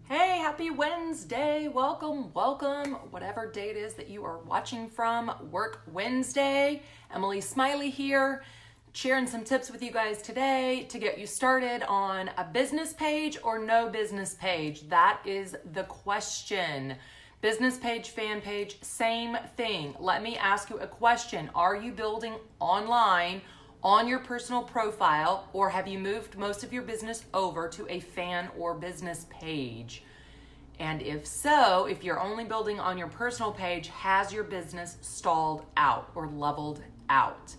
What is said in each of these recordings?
Hey, happy Wednesday. Welcome, whatever day it is that you are watching from. Work Wednesday. Emily Smiley here, sharing some tips with you guys today to get you started on a business page or no business page. That is the question. Business page, fan page, same thing. Let me ask you a question. Are you building online on your personal profile, or have you moved most of your business over to a fan or business page? And if so, if you're only building on your personal page, has your business stalled out or leveled out?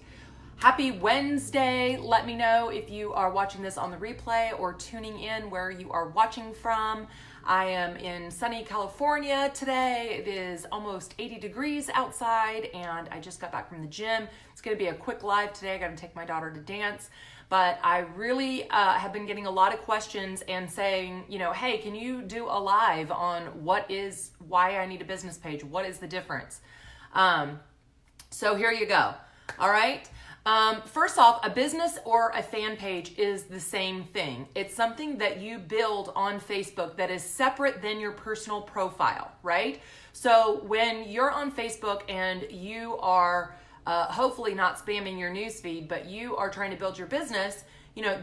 Happy Wednesday. Let me know if you are watching this on the replay or tuning in where you are watching from. I am in sunny California today. It is almost 80 degrees outside and I just got back from the gym. It's going to be a quick live today. I got to take my daughter to dance. But I really have been getting a lot of questions and saying, hey, can you do a live on why I need a business page? What is the difference? So here you go. All right. First off, a business or a fan page is the same thing. It's something that you build on Facebook that is separate than your personal profile, right? So when you're on Facebook and you are hopefully not spamming your newsfeed, but you are trying to build your business,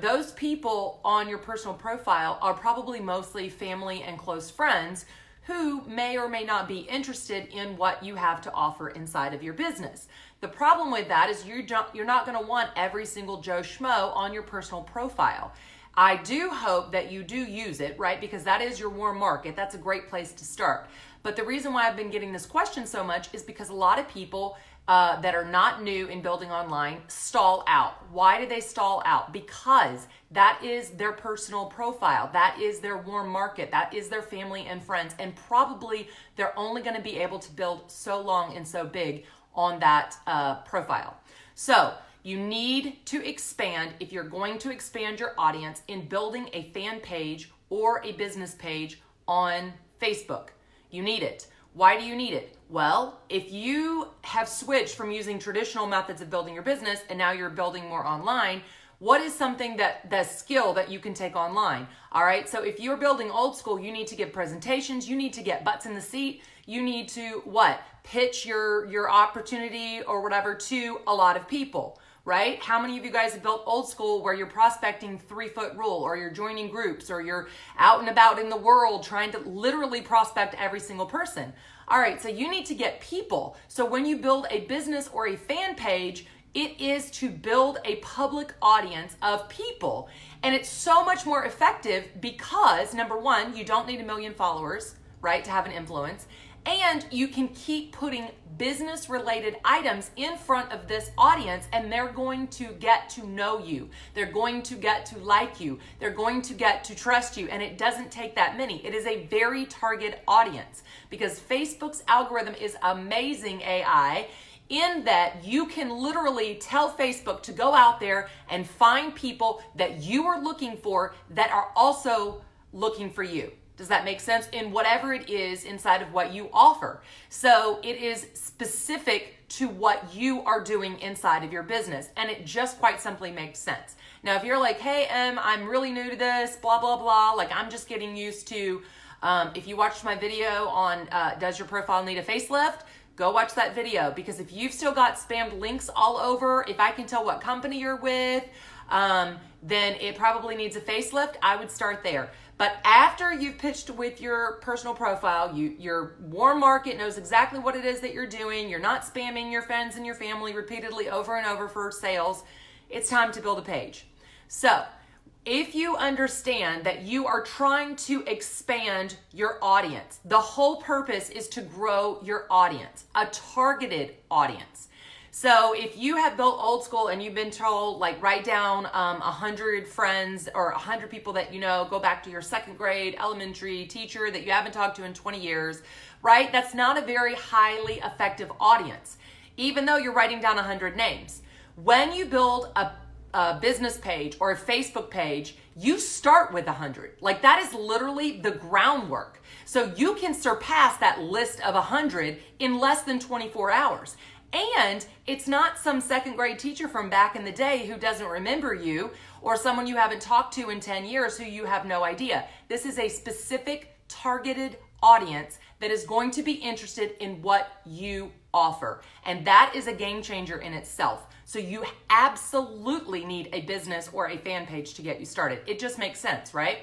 those people on your personal profile are probably mostly family and close friends who may or may not be interested in what you have to offer inside of your business. The problem with that is you're not going to want every single Joe Schmo on your personal profile. I do hope that you do use it, right? Because that is your warm market. That's a great place to start. But the reason why I've been getting this question so much is because a lot of people that are not new in building online stall out. Why do they stall out? Because that is their personal profile. That is their warm market. That is their family and friends. And probably they're only going to be able to build so long and so big on that profile. So you need to expand, if you're going to expand your audience, in building a fan page or a business page on Facebook. You need it. Why do you need it? Well, if you have switched from using traditional methods of building your business and now you're building more online, what is something the skill that you can take online? All right, so if you're building old school, you need to give presentations, you need to get butts in the seat, you need to pitch your opportunity or whatever to a lot of people, right? How many of you guys have built old school where you're prospecting 3-foot rule, or you're joining groups, or you're out and about in the world trying to literally prospect every single person? All right, so you need to get people. So when you build a business or a fan page, it is to build a public audience of people. And it's so much more effective because, number one, you don't need 1 million followers, right, to have an influence. And you can keep putting business related items in front of this audience and they're going to get to know you. They're going to get to like you. They're going to get to trust you. And it doesn't take that many. It is a very target audience because Facebook's algorithm is amazing AI in that you can literally tell Facebook to go out there and find people that you are looking for that are also looking for you. Does that make sense? In whatever it is inside of what you offer. So it is specific to what you are doing inside of your business. And it just quite simply makes sense. Now, if you're like, hey, I'm really new to this, blah, blah, blah. Like I'm just getting used to, if you watched my video on does your profile need a facelift? Go watch that video, because if you've still got spammed links all over, if I can tell what company you're with, then it probably needs a facelift. I would start there. But after you've pitched with your personal profile, your warm market knows exactly what it is that you're doing. You're not spamming your friends and your family repeatedly over and over for sales. It's time to build a page. So if you understand that you are trying to expand your audience, the whole purpose is to grow your audience, a targeted audience. So if you have built old school and you've been told, write down 100 friends or 100 people that you know, go back to your second grade elementary teacher that you haven't talked to in 20 years, right? That's not a very highly effective audience, even though you're writing down 100 names. When you build a business page or a Facebook page, you start with 100. That is literally the groundwork. So you can surpass that list of 100 in less than 24 hours. And it's not some second grade teacher from back in the day who doesn't remember you, or someone you haven't talked to in 10 years who you have no idea. This is a specific targeted audience that is going to be interested in what you offer. And that is a game changer in itself. So you absolutely need a business or a fan page to get you started. It just makes sense, right?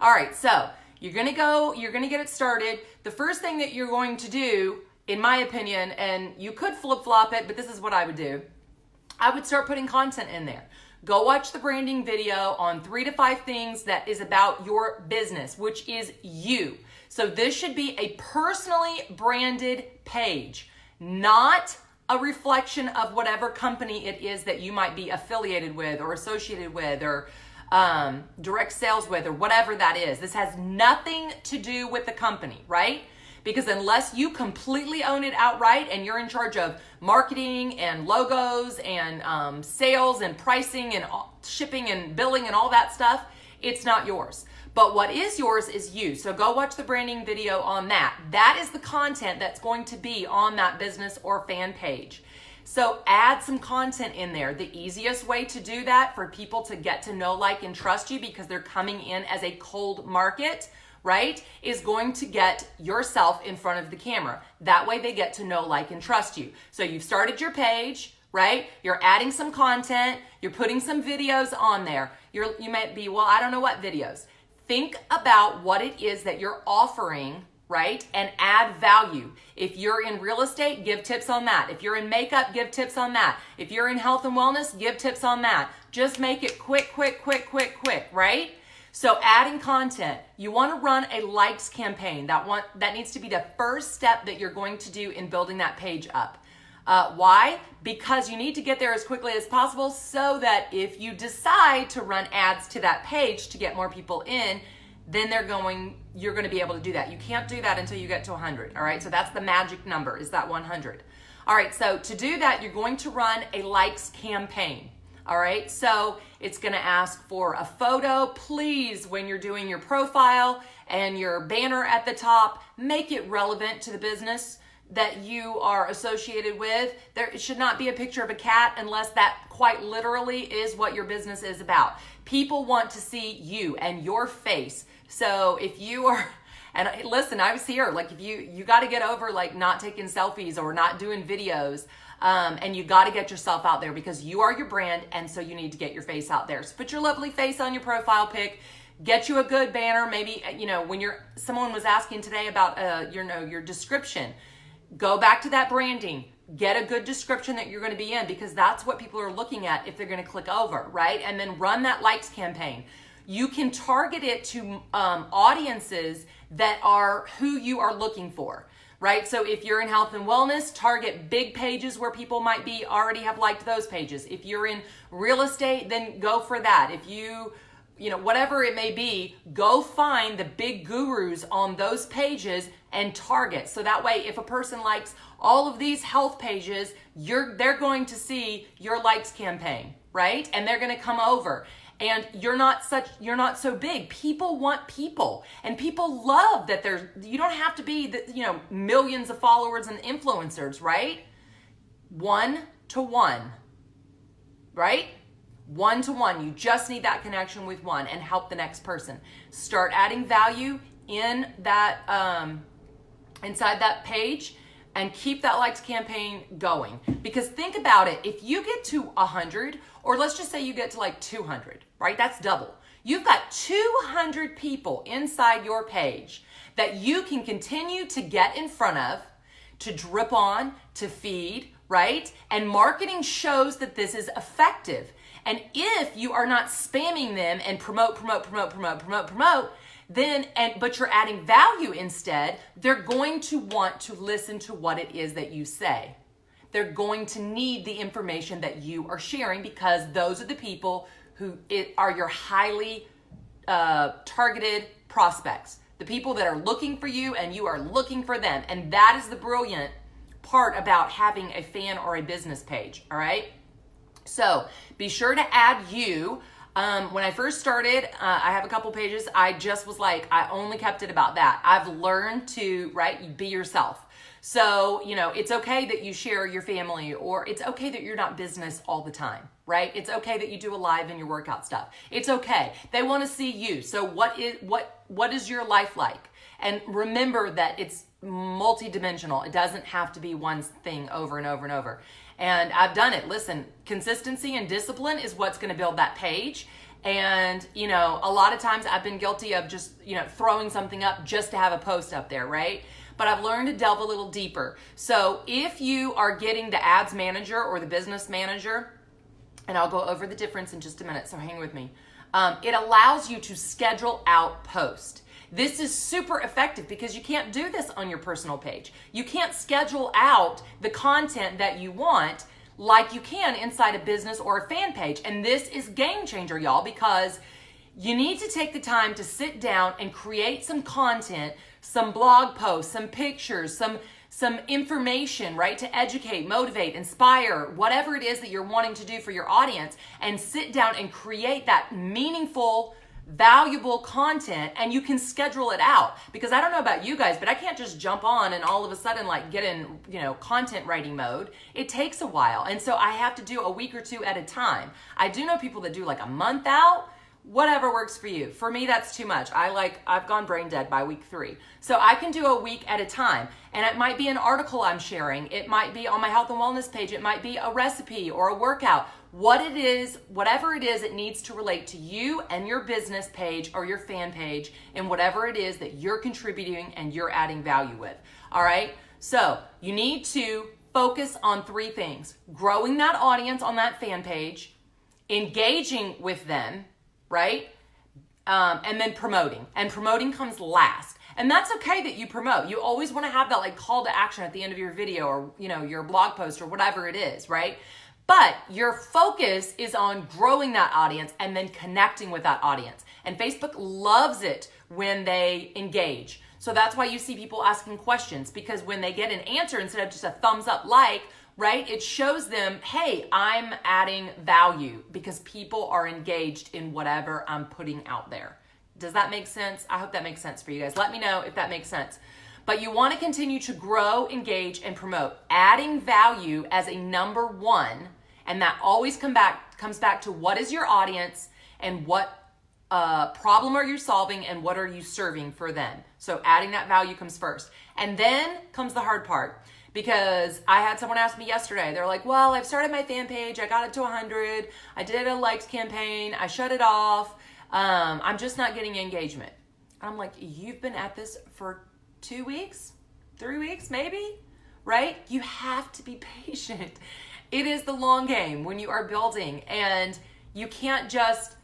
All right, so you're gonna get it started. The first thing that you're going to do, in my opinion, and you could flip-flop it, but this is what I would do. I would start putting content in there. Go watch the branding video on 3 to 5 things that is about your business, which is you. So this should be a personally branded page, not a reflection of whatever company it is that you might be affiliated with or associated with or direct sales with or whatever that is. This has nothing to do with the company, right? Because unless you completely own it outright and you're in charge of marketing and logos and sales and pricing and shipping and billing and all that stuff, it's not yours. But what is yours is you. So go watch the branding video on that. That is the content that's going to be on that business or fan page. So add some content in there. The easiest way to do that for people to get to know, like, and trust you because they're coming in as a cold market, right, is going to get yourself in front of the camera. That way they get to know, like, and trust you. So you've started your page, right? You're adding some content. You're putting some videos on there. You might be, well, I don't know what videos. Think about what it is that you're offering, right? And add value. If you're in real estate, give tips on that. If you're in makeup, give tips on that. If you're in health and wellness, give tips on that. Just make it quick, right? So adding content, you want to run a likes campaign. That needs to be the first step that you're going to do in building that page up. Why? Because you need to get there as quickly as possible so that if you decide to run ads to that page to get more people in, then you're going to be able to do that. You can't do that until you get to 100, all right? So that's the magic number, is that 100. All right, so to do that, you're going to run a likes campaign, all right? So it's going to ask for a photo. Please, when you're doing your profile and your banner at the top, make it relevant to the business that you are associated with. There should not be a picture of a cat unless that quite literally is what your business is about. People want to see you and your face. So if you are, and listen, I was here, like if you got to get over like not taking selfies or not doing videos, and you got to get yourself out there because you are your brand, and so you need to get your face out there. So put your lovely face on your profile pic. Get you a good banner. Maybe, when someone was asking today about your description. Go back to that branding. Get a good description that you're going to be in because that's what people are looking at if they're going to click over, right? And then run that likes campaign. You can target it to audiences that are who you are looking for, right? So if you're in health and wellness, target big pages where people might be already have liked those pages. If you're in real estate, then go for that. If whatever it may be, go find the big gurus on those pages and target. So that way, if a person likes all of these health pages, they're going to see your likes campaign, right? And they're going to come over. And you're not so big. People want people, and people love that you don't have to be millions of followers and influencers, right? 1-to-1, right? 1-to-1. You just need that connection with one and help the next person. Start adding value in that inside that page and keep that likes campaign going. Because think about it, if you get to 100, or let's just say you get to like 200, right? That's double. You've got 200 people inside your page that you can continue to get in front of, to drip on, to feed, right? And marketing shows that this is effective. And if you are not spamming them and promote, but you're adding value instead, they're going to want to listen to what it is that you say. They're going to need the information that you are sharing because those are the people who are your highly targeted prospects. The people that are looking for you and you are looking for them. And that is the brilliant part about having a fan or a business page, all right? So be sure to add you. When I first started, I have a couple pages. I just was like, I only kept it about that. I've learned to, right, be yourself. So, it's okay that you share your family, or it's okay that you're not business all the time, right? It's okay that you do a live in your workout stuff. It's okay. They want to see you. So what is your life like? And remember that it's multidimensional. It doesn't have to be one thing over and over and over. And I've done it. Listen, consistency and discipline is what's going to build that page. And, you know, a lot of times I've been guilty of just, you know, throwing something up just to have a post up there, right? But I've learned to delve a little deeper. So if you are getting the ads manager or the business manager, and I'll go over the difference in just a minute, so hang with me. It allows you to schedule out posts. This is super effective because you can't do this on your personal page. You can't schedule out the content that you want like you can inside a business or a fan page. And this is game changer, y'all, because you need to take the time to sit down and create some content, some blog posts, some pictures, some information, right? To educate, motivate, inspire, whatever it is that you're wanting to do for your audience, and sit down and create that meaningful, valuable content, and you can schedule it out. Because I don't know about you guys, but I can't just jump on and all of a sudden like get in, you know, content writing mode. It takes a while. And so I have to do a week or two at a time. I do know people that do like a month out. Whatever works for you. For me, that's too much. I've gone brain dead by week 3. So I can do a week at a time. And it might be an article I'm sharing. It might be on my health and wellness page. It might be a recipe or a workout. What it is, whatever it is, it needs to relate to you and your business page or your fan page and whatever it is that you're contributing and you're adding value with. All right? So you need to focus on 3 things. Growing that audience on that fan page, engaging with them, right? And then promoting. And promoting comes last. And that's okay that you promote. You always want to have that like call to action at the end of your video or, you know, your blog post or whatever it is, right? But your focus is on growing that audience and then connecting with that audience. And Facebook loves it when they engage. So that's why you see people asking questions, because when they get an answer instead of just a thumbs up like, right? It shows them, hey, I'm adding value because people are engaged in whatever I'm putting out there. Does that make sense? I hope that makes sense for you guys. Let me know if that makes sense. But you want to continue to grow, engage, and promote. Adding value as a number 1, and that always comes back to what is your audience and what problem are you solving and what are you serving for them. So adding that value comes first. And then comes the hard part. Because I had someone ask me yesterday, they're like, well, I've started my fan page. I got it to 100. I did a likes campaign. I shut it off. I'm just not getting engagement. I'm like, you've been at this for 2 weeks, 3 weeks, maybe, right? You have to be patient. It is the long game when you are building, and you can't just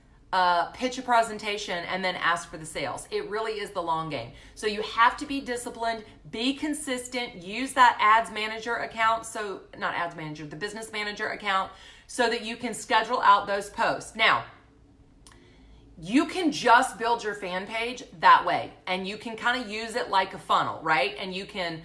pitch a presentation and then ask for the sales. It really is the long game. So you have to be disciplined, be consistent, use that ads manager account. So not ads manager, the business manager account, so that you can schedule out those posts. Now, you can just build your fan page that way, and you can kind of use it like a funnel, right? And you can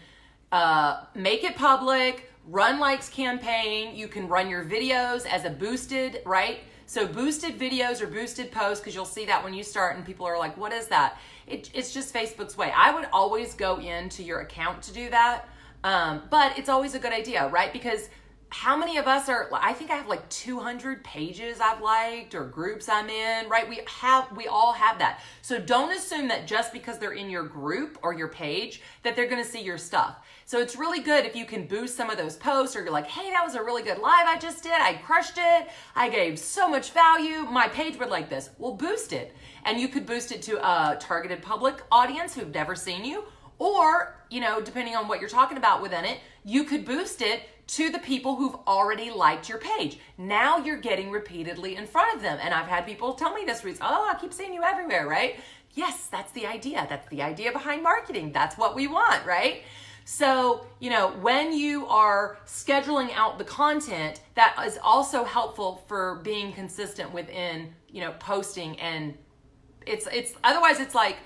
make it public, run likes campaign. You can run your videos as a boosted, right? So boosted videos or boosted posts, because you'll see that when you start and people are like, what is that? It's just Facebook's way. I would always go into your account to do that. But it's always a good idea, right? Because how many of us are, I think I have like 200 pages I've liked or groups I'm in, right? We all have that. So don't assume that just because they're in your group or your page that they're going to see your stuff. So it's really good if you can boost some of those posts, or you're like, hey, that was a really good live I just did. I crushed it. I gave so much value. My page would like this. Well, boost it. And you could boost it to a targeted public audience who've never seen you. Or, you know, depending on what you're talking about within it, you could boost it to the people who've already liked your page. Now you're getting repeatedly in front of them. And I've had people tell me this reason, oh, I keep seeing you everywhere, right? Yes, that's the idea. That's the idea behind marketing. That's what we want, right? So, you know, when you are scheduling out the content, that is also helpful for being consistent within, you know, posting. And it's otherwise it's like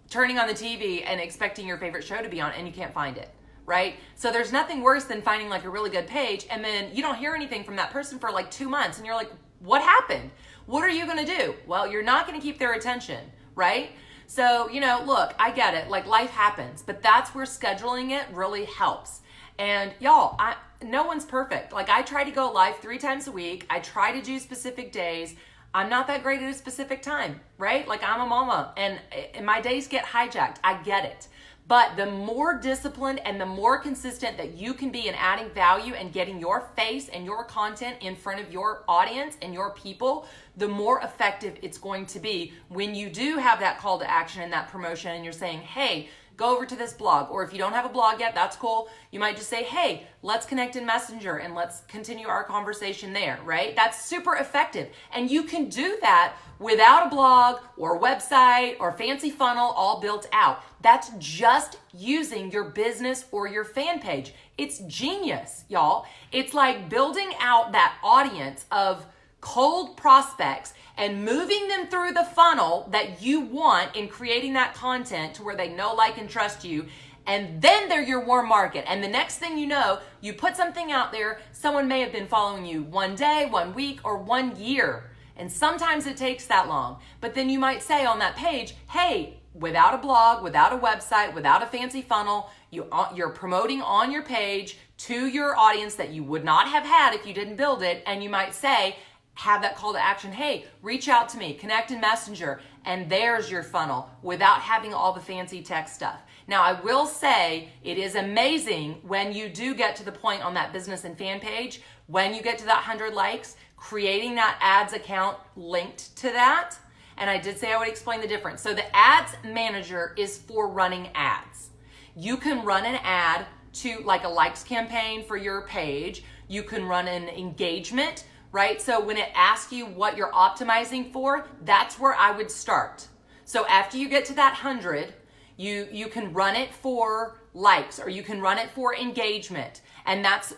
turning on the TV and expecting your favorite show to be on and you can't find it, right? So there's nothing worse than finding like a really good page and then you don't hear anything from that person for like 2 months and you're like, what happened? What are you going to do? Well, you're not going to keep their attention, right? So, you know, look, I get it. Like life happens, but that's where scheduling it really helps. And y'all, no one's perfect. Like I try to go live 3 times a week. I try to do specific days. I'm not that great at a specific time, right? Like I'm a mama and my days get hijacked. I get it. But the more disciplined and the more consistent that you can be in adding value and getting your face and your content in front of your audience and your people, the more effective it's going to be when you do have that call to action and that promotion and you're saying, hey, go over to this blog. Or if you don't have a blog yet, that's cool. You might just say, hey, let's connect in Messenger and let's continue our conversation there, right? That's super effective. And you can do that without a blog or website or fancy funnel all built out. That's just using your business or your fan page. It's genius, y'all. It's like building out that audience of cold prospects and moving them through the funnel that you want in creating that content to where they know, like, and trust you. And then they're your warm market. And the next thing you know, you put something out there, someone may have been following you 1 day, 1 week, or 1 year. And sometimes it takes that long. But then you might say on that page, hey, without a blog, without a website, without a fancy funnel, you're promoting on your page to your audience that you would not have had if you didn't build it. And you might say, have that call to action, hey, reach out to me, connect in Messenger, and there's your funnel without having all the fancy tech stuff. Now, I will say it is amazing when you do get to the point on that business and fan page, when you get to that 100 likes, creating that ads account linked to that. And I did say I would explain the difference. So the ads manager is for running ads. You can run an ad to like a likes campaign for your page. You can run an engagement, right? So when it asks you what you're optimizing for, that's where I would start. So after you get to that 100, you can run it for likes or you can run it for engagement. And that's,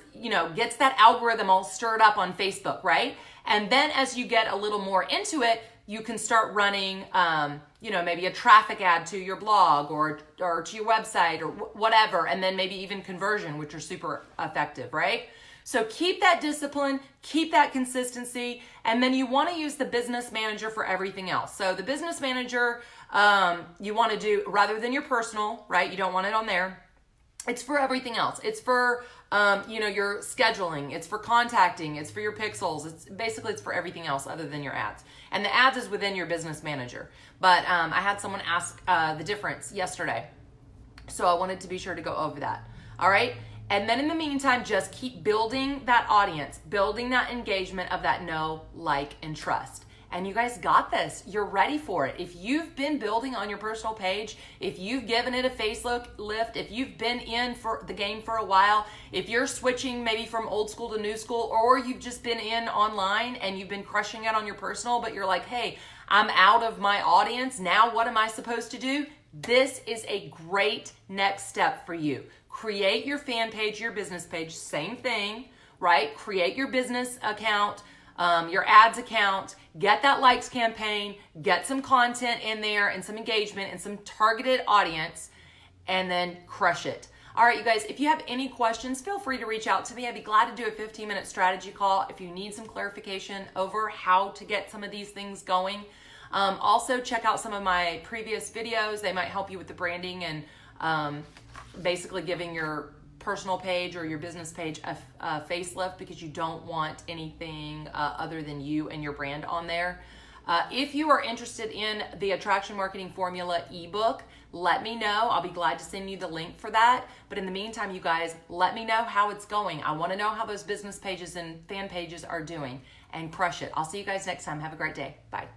gets that algorithm all stirred up on Facebook, right? And then as you get a little more into it, you can start running, maybe a traffic ad to your blog or to your website or whatever. And then maybe even conversion, which are super effective, right? So keep that discipline, keep that consistency, and then you want to use the business manager for everything else. So the business manager, you want to do, rather than your personal, right? You don't want it on there. It's for everything else. It's for, your scheduling. It's for contacting. It's for your pixels. It's for everything else other than your ads. And the ads is within your business manager. But I had someone ask the difference yesterday. So I wanted to be sure to go over that. All right. And then in the meantime, just keep building that audience, building that engagement of that know, like, and trust. And you guys got this. You're ready for it. If you've been building on your personal page, if you've given it a facelift, if you've been in for the game for a while, if you're switching maybe from old school to new school, or you've just been in online and you've been crushing it on your personal, but you're like, hey, I'm out of my audience. Now what am I supposed to do? This is a great next step for you. Create your fan page, your business page, same thing, right? Create your business account, your ads account, get that likes campaign, get some content in there and some engagement and some targeted audience, and then crush it. All right, you guys, if you have any questions, feel free to reach out to me. I'd be glad to do a 15-minute strategy call if you need some clarification over how to get some of these things going. Also, check out some of my previous videos. They might help you with the branding and basically giving your personal page or your business page a facelift, because you don't want anything other than you and your brand on there. If you are interested in the Attraction Marketing Formula ebook, let me know. I'll be glad to send you the link for that. But in the meantime, you guys, let me know how it's going. I want to know how those business pages and fan pages are doing, and crush it. I'll see you guys next time. Have a great day. Bye.